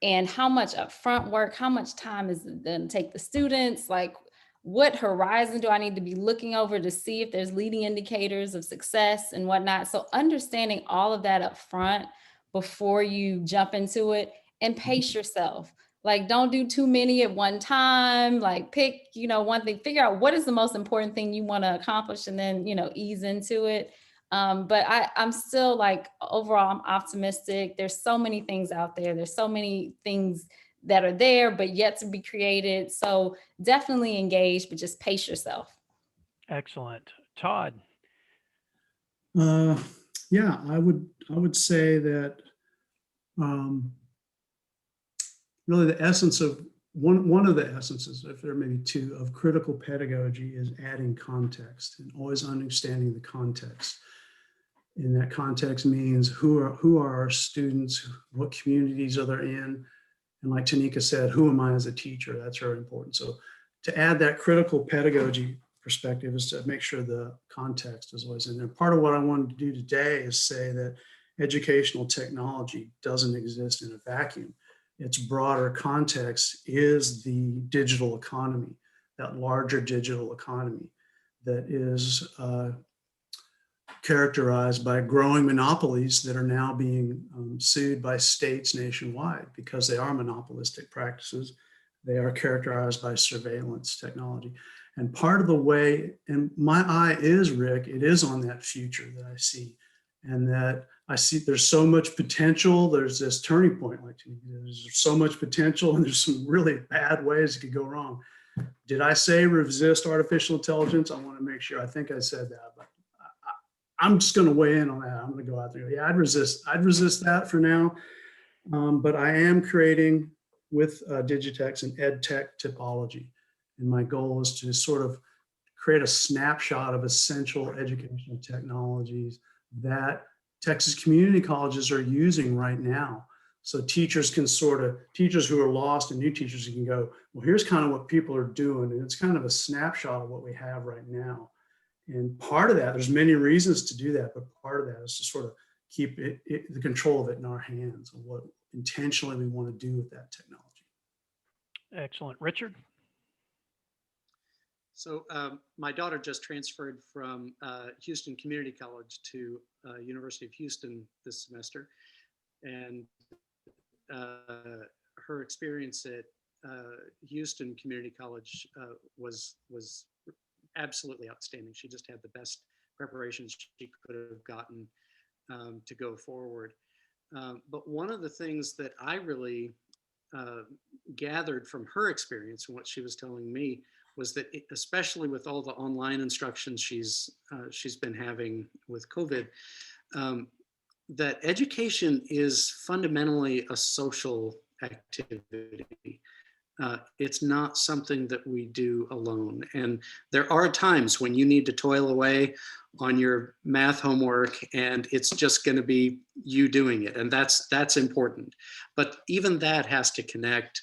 and how much upfront work, how much time is it going to take the students, like what horizon do I need to be looking over to see if there's leading indicators of success and whatnot. So understanding all of that up front before you jump into it, and pace yourself. Like don't do too many at one time, like pick, one thing, figure out what is the most important thing you want to accomplish and then, ease into it. But I'm still like, overall, I'm optimistic. There's so many things out there. There's so many things that are there, but yet to be created. So definitely engage, but just pace yourself. Excellent. Todd? Yeah, I would say that really the essence of one of the essences, if there may be two, of critical pedagogy is adding context and always understanding the context. And that context means who are our students, what communities are they in, and like Tanika said, who am I as a teacher? That's very important. So to add that critical pedagogy perspective is to make sure the context is always in there. Part of what I wanted to do today is say that educational technology doesn't exist in a vacuum. Its broader context is the digital economy, that larger digital economy that is characterized by growing monopolies that are now being sued by states nationwide because they are monopolistic practices. They are characterized by surveillance technology. And part of the way, and my eye is, Rick, it is on that future that I see, and that I see there's so much potential. There's this turning point, like there's so much potential, and there's some really bad ways it could go wrong. Did I say resist artificial intelligence? I want to make sure. I think I said that, but I'm just going to weigh in on that. I'm going to go out there. Yeah, I'd resist that for now. But I am creating with Digitex an Edtech typology. And my goal is to sort of create a snapshot of essential educational technologies that Texas community colleges are using right now. So teachers who are lost and new teachers can go, well, here's kind of what people are doing. And it's kind of a snapshot of what we have right now. And part of that, there's many reasons to do that, but part of that is to sort of keep the control of it in our hands and what intentionally we want to do with that technology. Excellent. Richard? So my daughter just transferred from Houston Community College to University of Houston this semester. And her experience at Houston Community College was absolutely outstanding. She just had the best preparations she could have gotten to go forward. But one of the things that I really gathered from her experience and what she was telling me was that especially with all the online instruction she's been having with COVID, that education is fundamentally a social activity. It's not something that we do alone. And there are times when you need to toil away on your math homework and it's just going to be you doing it. And that's important. But even that has to connect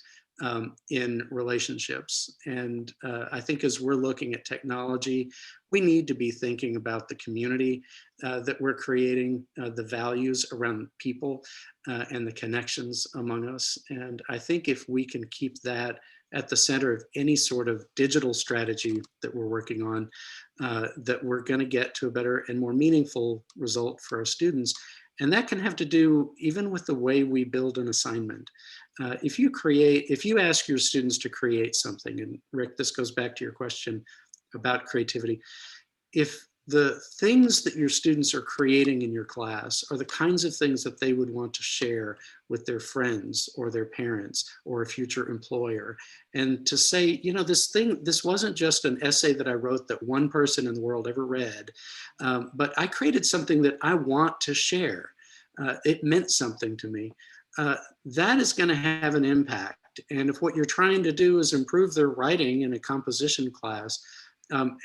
in relationships. And I think as we're looking at technology, we need to be thinking about the community that we're creating, the values around people and the connections among us. And I think if we can keep that at the center of any sort of digital strategy that we're working on, that we're going to get to a better and more meaningful result for our students. And that can have to do even with the way we build an assignment. If you ask your students to create something, and Rick, this goes back to your question about creativity. If the things that your students are creating in your class are the kinds of things that they would want to share with their friends or their parents or a future employer, and to say, you know, this wasn't just an essay that I wrote that one person in the world ever read, but I created something that I want to share. It meant something to me. That is going to have an impact. project. And if what you're trying to do is improve their writing in a composition class,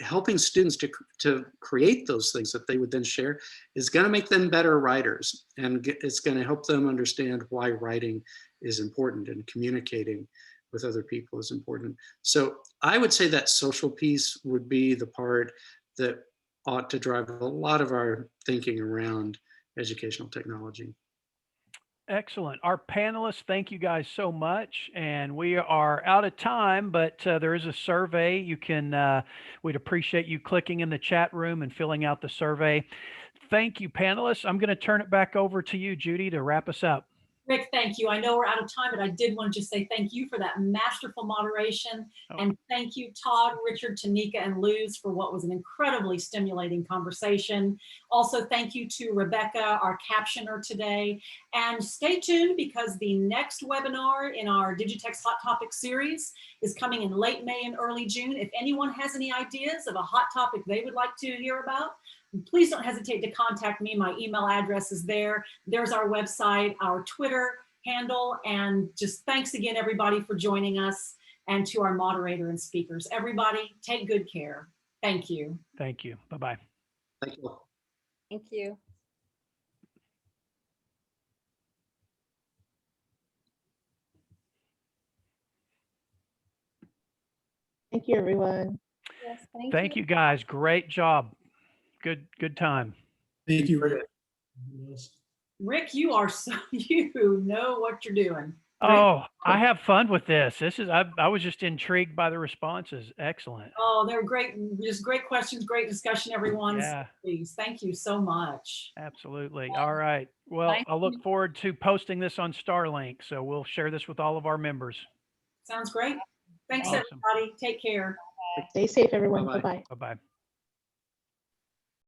helping students to create those things that they would then share is going to make them better writers. And it's going to help them understand why writing is important and communicating with other people is important. So I would say that social piece would be the part that ought to drive a lot of our thinking around educational technology. Excellent. Our panelists, thank you guys so much. And we are out of time, but there is a survey. You can, we'd appreciate you clicking in the chat room and filling out the survey. Thank you, panelists. I'm going to turn it back over to you, Judy, to wrap us up. Rick, thank you. I know we're out of time, but I did want to just say thank you for that masterful moderation. Oh. And thank you, Todd, Richard, Tanika, and Luz for what was an incredibly stimulating conversation. Also, thank you to Rebecca, our captioner today. And stay tuned because the next webinar in our Digitex Hot Topic series is coming in late May and early June. If anyone has any ideas of a hot topic they would like to hear about, please don't hesitate to contact me. My email address is there. There's our website, our Twitter handle, and just thanks again, everybody, for joining us, and to our moderator and speakers. Everybody, take good care. Thank you. Thank you. Bye-bye. Thank you. Thank you. Thank you, everyone. Yes, Thank you, guys. Great job. Good time. Thank you, Rick. Rick, you are so, you know what you're doing. Oh, I have fun with this. I was just intrigued by the responses. Excellent. Oh, they were great. Just great questions, great discussion, everyone. Yeah. Please, thank you so much. Absolutely. All right. Well, I look forward to posting this on STARLINK. So we'll share this with all of our members. Sounds great. Thanks, Awesome. everybody. Take care. Stay safe, everyone. Bye-bye. Bye-bye. Bye-bye.